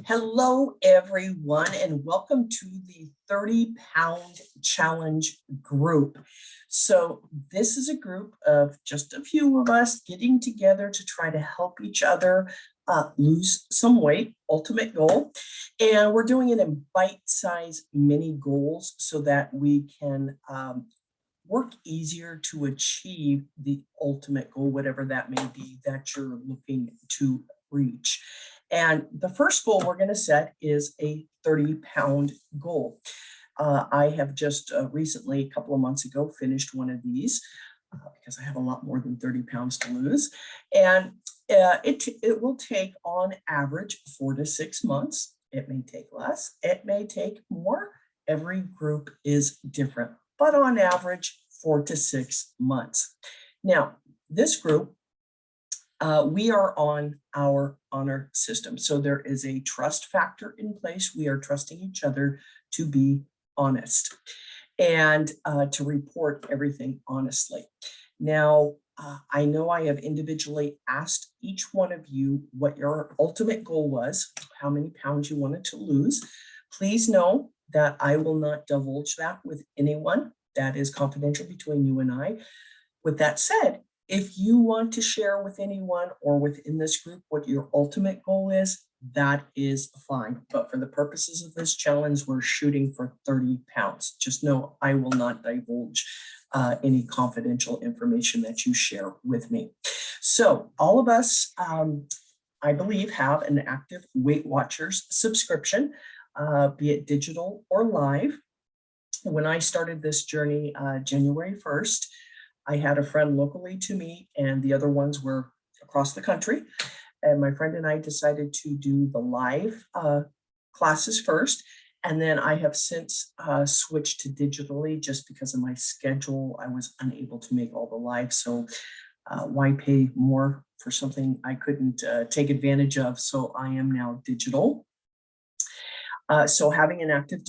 Hello, everyone, and welcome to the 30-pound challenge group. So this is a group of just a few of us getting together to try to help each other lose some weight, ultimate goal. And we're doing it in bite-sized mini goals so that we can work easier to achieve the ultimate goal, whatever that may be that you're looking to reach. And the first goal we're going to set is a 30-pound goal. I have just recently, a couple of months ago, finished one of these because I have a lot more than 30 pounds to lose. And it will take on average 4 to 6 months. It may take less, it may take more. Every group is different, but on average, 4 to 6 months. Now, this group, we are on our honor system. So there is a trust factor in place. We are trusting each other to be honest and to report everything honestly. Now, I know I have individually asked each one of you what your ultimate goal was, how many pounds you wanted to lose. Please know that I will not divulge that with anyone. That is confidential between you and I. With that said, if you want to share with anyone or within this group what your ultimate goal is, that is fine. But for the purposes of this challenge, we're shooting for 30 pounds. Just know I will not divulge any confidential information that you share with me. So all of us, I believe, have an active Weight Watchers subscription, be it digital or live. When I started this journey January 1st, I had a friend locally to me and the other ones were across the country. And my friend and I decided to do the live classes first. And then I have since switched to digitally just because of my schedule. I was unable to make all the live. So why pay more for something I couldn't take advantage of? So I am now digital. So having an active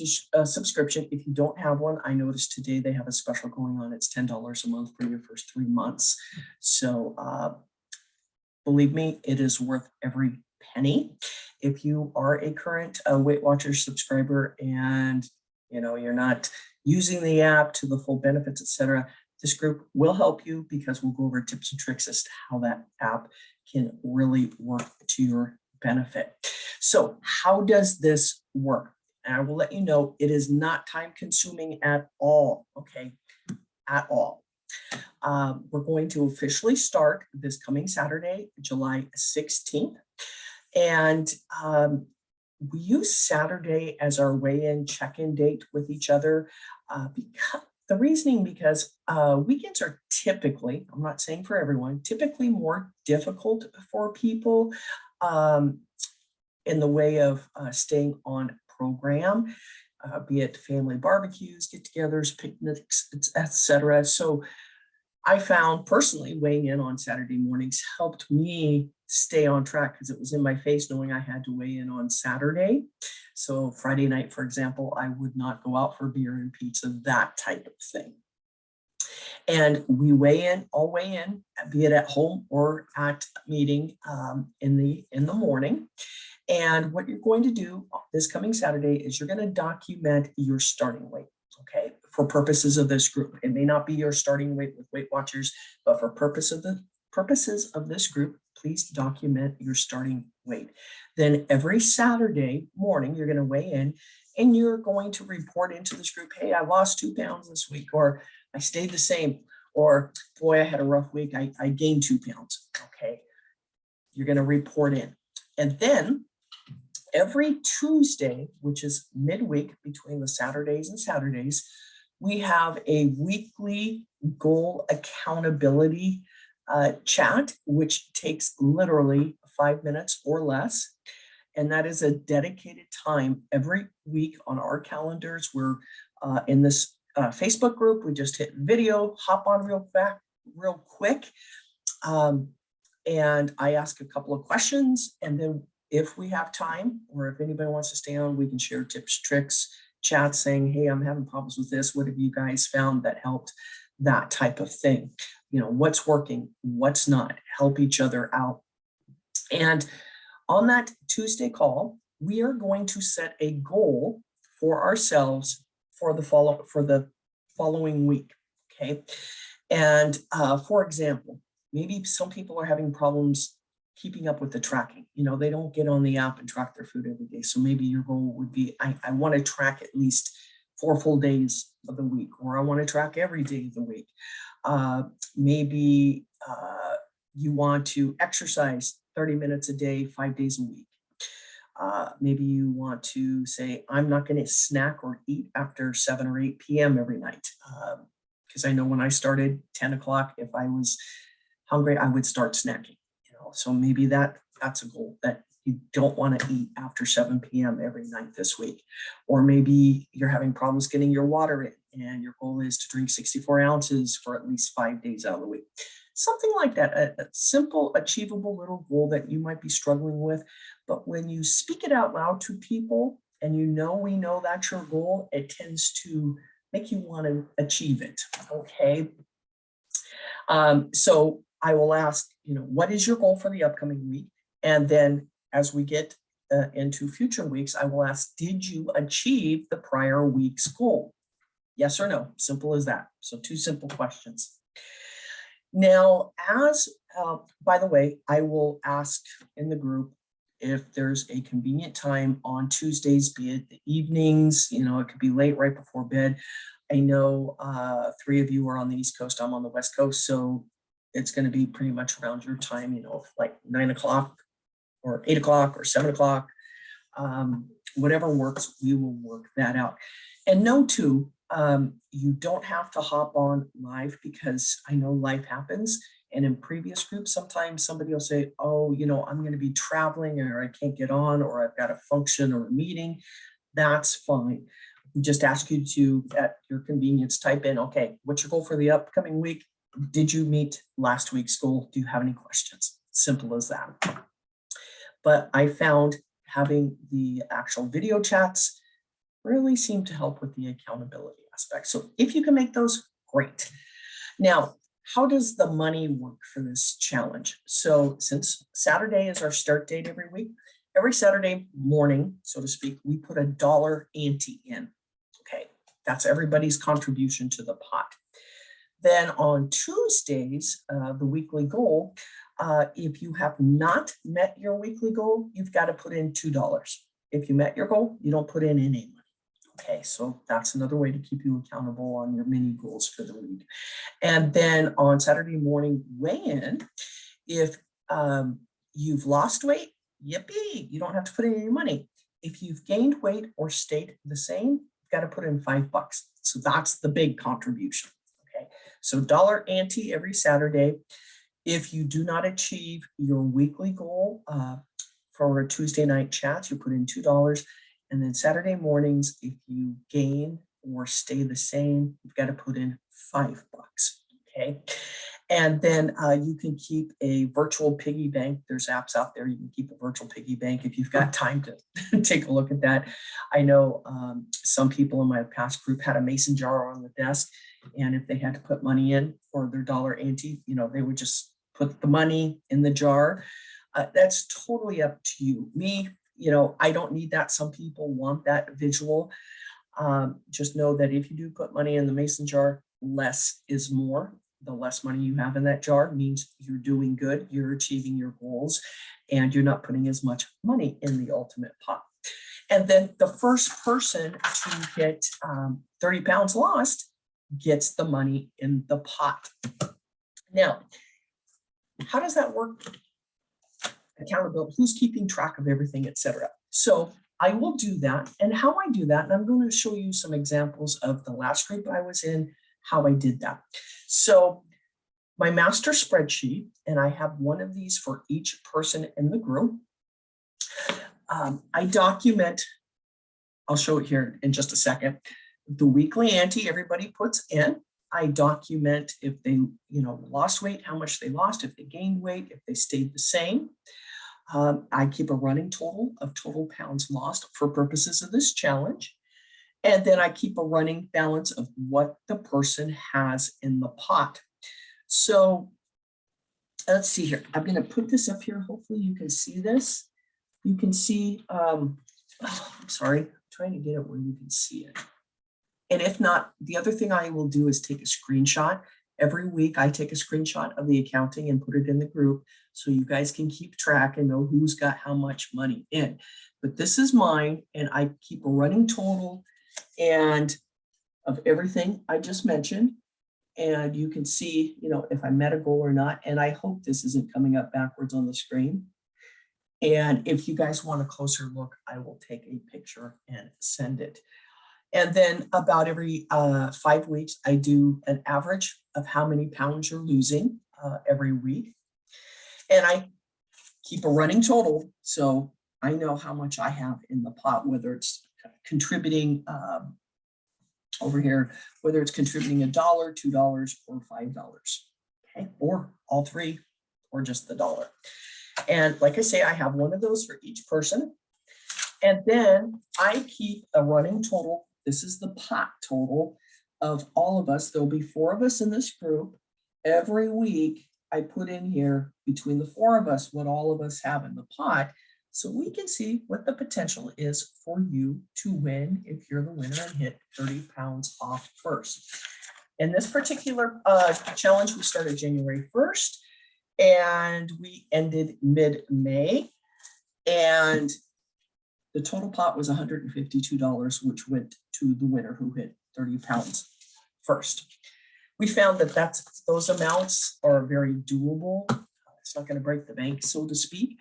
subscription, if you don't have one, I noticed today they have a special going on. It's $10 a month for your first 3 months. So believe me, it is worth every penny. If you are a current Weight Watchers subscriber and you're not using the app to the full benefits, etc., this group will help you because we'll go over tips and tricks as to how that app can really work to your benefit. So how does this work? And I will let you know it is not time consuming at all, okay? At all. We're going to officially start this coming Saturday, July 16th. And we use Saturday as our weigh-in check-in date with each other because weekends are typically, I'm not saying for everyone, typically more difficult for people in the way of staying on program, be it family barbecues, get-togethers, picnics, etc. So I found personally weighing in on Saturday mornings helped me stay on track because it was in my face knowing I had to weigh in on Saturday. So Friday night, for example, I would not go out for beer and pizza, that type of thing. And we all weigh in, be it at home or at meeting in the morning. And what you're going to do this coming Saturday is you're going to document your starting weight, okay, for purposes of this group. It may not be your starting weight with Weight Watchers, but for purposes of this group, please document your starting weight. Then every Saturday morning, you're going to weigh in and you're going to report into this group, hey, I lost 2 pounds this week, or I stayed the same, or boy, I had a rough week, I gained 2 pounds, okay? You're going to report in. And then every Tuesday, which is midweek between the Saturdays and Saturdays, we have a weekly goal accountability chat, which takes literally 5 minutes or less. And that is a dedicated time every week on our calendars. We're in this Facebook group. We just hit video, hop on real quick. And I ask a couple of questions, and then if we have time, or if anybody wants to stay on, we can share tips, tricks, chats saying, hey, I'm having problems with this. What have you guys found that helped? That type of thing. What's working, what's not, help each other out. And on that Tuesday call, we are going to set a goal for ourselves for the following week. Okay. And for example, maybe some people are having problems keeping up with the tracking. You know, they don't get on the app and track their food every day. So maybe your goal would be, I want to track at least 4 full days of the week, or I want to track every day of the week. Maybe you want to exercise 30 minutes a day, 5 days a week. Maybe you want to say, I'm not going to snack or eat after 7 or 8 p.m. every night. Because I know when I started 10 o'clock, if I was hungry, I would start snacking. You know, so maybe that's a goal, that you don't want to eat after 7 p.m. every night this week. Or maybe you're having problems getting your water in, and your goal is to drink 64 ounces for at least 5 days out of the week. Something like that, a simple, achievable little goal that you might be struggling with. But when you speak it out loud to people and we know that's your goal, it tends to make you want to achieve it, okay? So I will ask, what is your goal for the upcoming week? And then as we get into future weeks, I will ask, did you achieve the prior week's goal? Yes or no, simple as that. So 2 simple questions. Now, by the way, I will ask in the group if there's a convenient time on Tuesdays, be it the evenings, it could be late, right before bed. I know 3 of you are on the East Coast, I'm on the West Coast, so it's going to be pretty much around your time, like 9 o'clock or 8 o'clock or 7 o'clock, whatever works, we will work that out. And no, too, you don't have to hop on live, because I know life happens. And in previous groups, sometimes somebody will say, oh, I'm going to be traveling, or I can't get on, or I've got a function or a meeting. That's fine. We just ask you to, at your convenience, type in, okay, what's your goal for the upcoming week? Did you meet last week's goal? Do you have any questions? Simple as that. But I found having the actual video chats really seem to help with the accountability aspect. So if you can make those, great. Now, how does the money work for this challenge? So since Saturday is our start date every week, every Saturday morning, so to speak, we put $1 ante in. Okay, that's everybody's contribution to the pot. Then on Tuesdays, the weekly goal, if you have not met your weekly goal, you've got to put in $2. If you met your goal, you don't put in any money. Okay, so that's another way to keep you accountable on your mini goals for the week. And then on Saturday morning weigh-in, if you've lost weight, yippee, you don't have to put in any money. If you've gained weight or stayed the same, you've got to put in $5. So that's the big contribution. Okay, so $1 ante every Saturday. If you do not achieve your weekly goal for a Tuesday night chat, you put in $2. And then Saturday mornings, if you gain or stay the same, you've got to put in $5. Okay. And then you can keep a virtual piggy bank. There's apps out there. You can keep a virtual piggy bank if you've got time to take a look at that. I know some people in my past group had a mason jar on the desk, and if they had to put money in for their $1 ante, they would just put the money in the jar. That's totally up to you. Me, I don't need that. Some people want that visual. Just know that if you do put money in the mason jar, less is more. The less money you have in that jar means you're doing good, you're achieving your goals, and you're not putting as much money in the ultimate pot. And then the first person to get 30 pounds lost gets the money in the pot. Now, how does that work? Accountability, who's keeping track of everything, etc. So I will do that. And how I do that, and I'm going to show you some examples of the last group I was in, how I did that. So my master spreadsheet, and I have one of these for each person in the group. I document, I'll show it here in just a second, the weekly ante everybody puts in. I document if they, lost weight, how much they lost, if they gained weight, if they stayed the same. I keep a running total of total pounds lost for purposes of this challenge. And then I keep a running balance of what the person has in the pot. So let's see here. I'm going to put this up here. Hopefully you can see this. You can see Oh, I'm sorry, I'm trying to get it where you can see it. And if not, the other thing I will do is take a screenshot. Every week I take a screenshot of the accounting and put it in the group so you guys can keep track and know who's got how much money in. But this is mine and I keep a running total and of everything I just mentioned. And you can see, if I met a goal or not. And I hope this isn't coming up backwards on the screen. And if you guys want a closer look, I will take a picture and send it. And then about every 5 weeks, I do an average of how many pounds you're losing every week. And I keep a running total. So I know how much I have in the pot, whether it's contributing over here, whether it's contributing $1, $2, or $5, okay, or all three, or just the dollar. And like I say, I have one of those for each person. And then I keep a running total. This is the pot total of all of us. There'll be 4 of us in this group. Every week, I put in here between the 4 of us what all of us have in the pot, so we can see what the potential is for you to win if you're the winner and hit 30 pounds off first. In this particular challenge, we started January 1st and we ended mid-May. And the total pot was $152, which went to the winner who hit 30 pounds first. We found that those amounts are very doable. It's not going to break the bank, so to speak.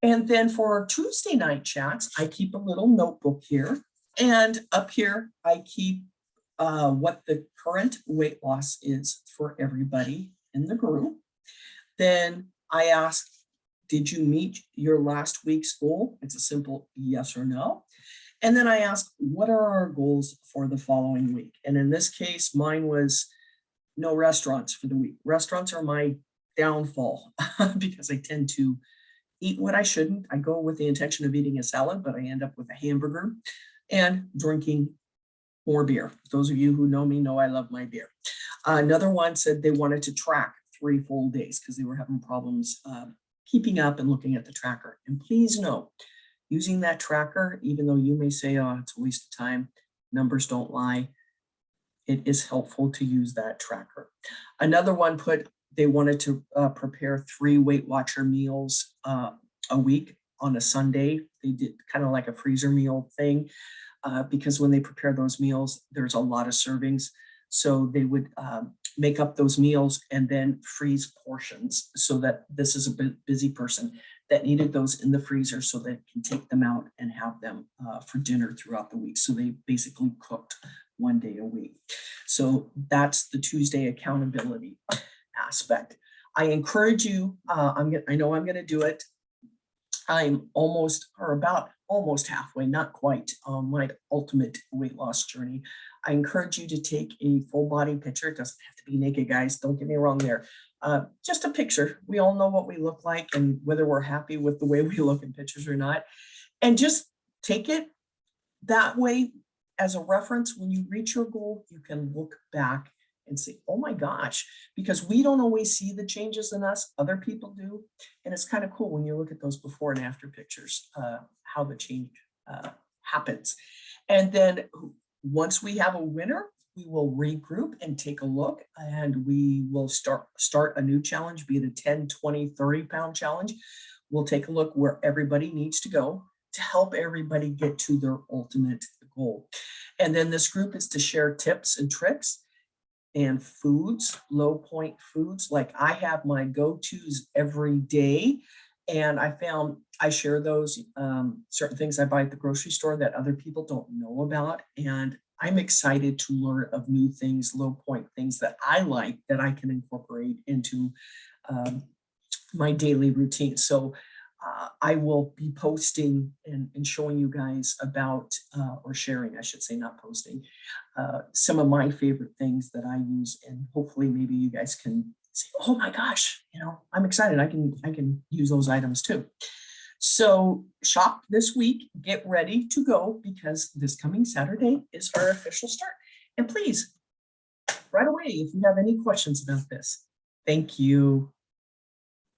And then for our Tuesday night chats, I keep a little notebook here. And up here, I keep what the current weight loss is for everybody in the group. Then I ask, did you meet your last week's goal? It's a simple yes or no. And then I ask, what are our goals for the following week? And in this case, mine was no restaurants for the week. Restaurants are my downfall because I tend to eat what I shouldn't. I go with the intention of eating a salad, but I end up with a hamburger and drinking more beer. Those of you who know me know I love my beer. Another one said they wanted to track 3 full days because they were having problems keeping up and looking at the tracker. And please know, using that tracker, even though you may say, oh, it's a waste of time, numbers don't lie, it is helpful to use that tracker. Another one put they wanted to prepare 3 Weight Watcher meals a week on a Sunday. They did kind of like a freezer meal thing because when they prepare those meals, there's a lot of servings. So they would make up those meals and then freeze portions so that this is a busy person that needed those in the freezer so they can take them out and have them for dinner throughout the week. So they basically cooked 1 day a week. So that's the Tuesday accountability aspect. I encourage you, I know I'm going to do it. I'm almost halfway, not quite on my ultimate weight loss journey. I encourage you to take a full body picture. It doesn't have to be naked, guys. Don't get me wrong there. Just a picture. We all know what we look like and whether we're happy with the way we look in pictures or not. And just take it that way as a reference. When you reach your goal, you can look back and say, oh my gosh, because we don't always see the changes in us, other people do. And it's kind of cool when you look at those before and after pictures, how the change happens. And then once we have a winner, we will regroup and take a look, and we will start a new challenge, be it a 10, 20, 30 pound challenge. We'll take a look where everybody needs to go to help everybody get to their ultimate goal. And then this group is to share tips and tricks and foods, low point foods. Like I have my go-tos every day. And I found I share those certain things I buy at the grocery store that other people don't know about. And I'm excited to learn of new things, low point things that I like that I can incorporate into my daily routine. So I will be posting and showing you guys about, or sharing, I should say, not posting, some of my favorite things that I use. And hopefully maybe you guys can say, oh my gosh, I'm excited. I can use those items too. So shop this week, get ready to go because this coming Saturday is our official start. And please, right away, if you have any questions about this, thank you.